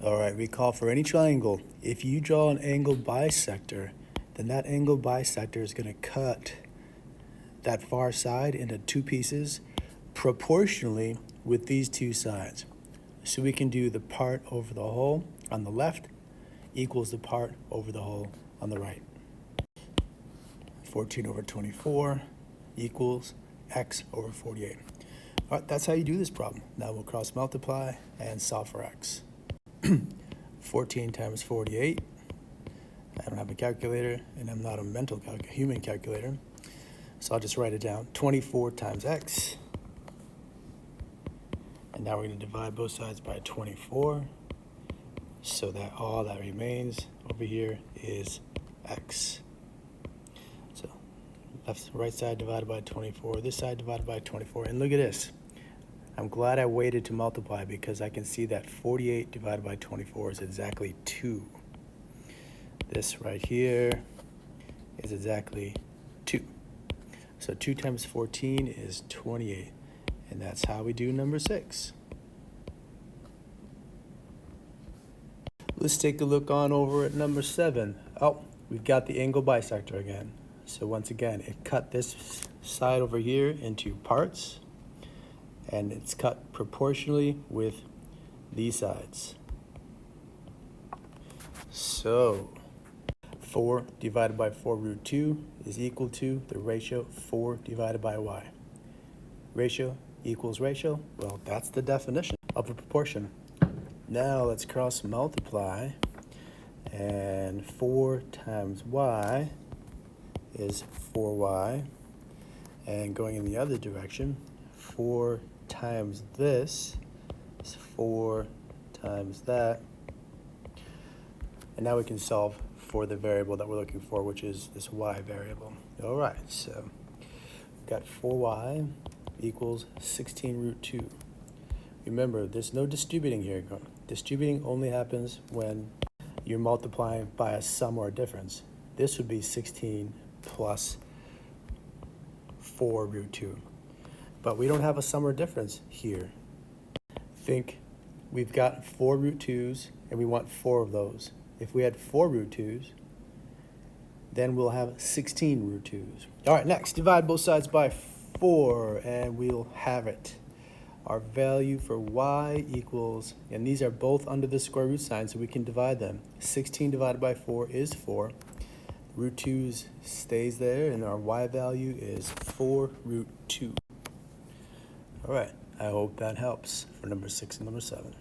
All right, recall for any triangle. If you draw an angle bisector, then that angle bisector is going to cut that far side into two pieces proportionally with these two sides. So we can do the part over the whole on the left equals the part over the whole on the right. 14 over 24 equals x over 48. All right, that's how you do this problem. Now we'll cross multiply and solve for x. 14 times 48. I don't have a calculator, and I'm not a human calculator. So I'll just write it down. 24 times x. And now we're going to divide both sides by 24. So that all that remains over here is x. So right side divided by 24, this side divided by 24. And look at this. I'm glad I waited to multiply because I can see that 48 divided by 24 is exactly 2. This right here is exactly 2. So 2 times 14 is 28. And that's how we do number 6. Let's take a look on over at number 7. Oh, we've got the angle bisector again. So once again, it cut this side over here into parts. And it's cut proportionally with these sides. So 4 divided by 4 root 2 is equal to the ratio 4 divided by y. Ratio equals ratio. Well, that's the definition of a proportion. Now let's cross multiply. And 4 times y is 4y. And going in the other direction, 4 times this is 4 times that. And now we can solve for the variable that we're looking for, which is this y variable. All right, so we've got 4y equals 16 root 2. Remember, there's no distributing here. Distributing only happens when you're multiplying by a sum or a difference. This would be 16 plus 4 root 2. But we don't have a sum or difference here. Think we've got 4 root 2's and we want 4 of those. If we had 4 root 2's, then we'll have 16 root 2's. All right, next, divide both sides by 4 and we'll have it. Our value for y equals, and these are both under the square root sign, so we can divide them. 16 divided by 4 is 4. Root 2's stays there, and our y value is 4 root 2. All right, I hope that helps for number 6 and number 7.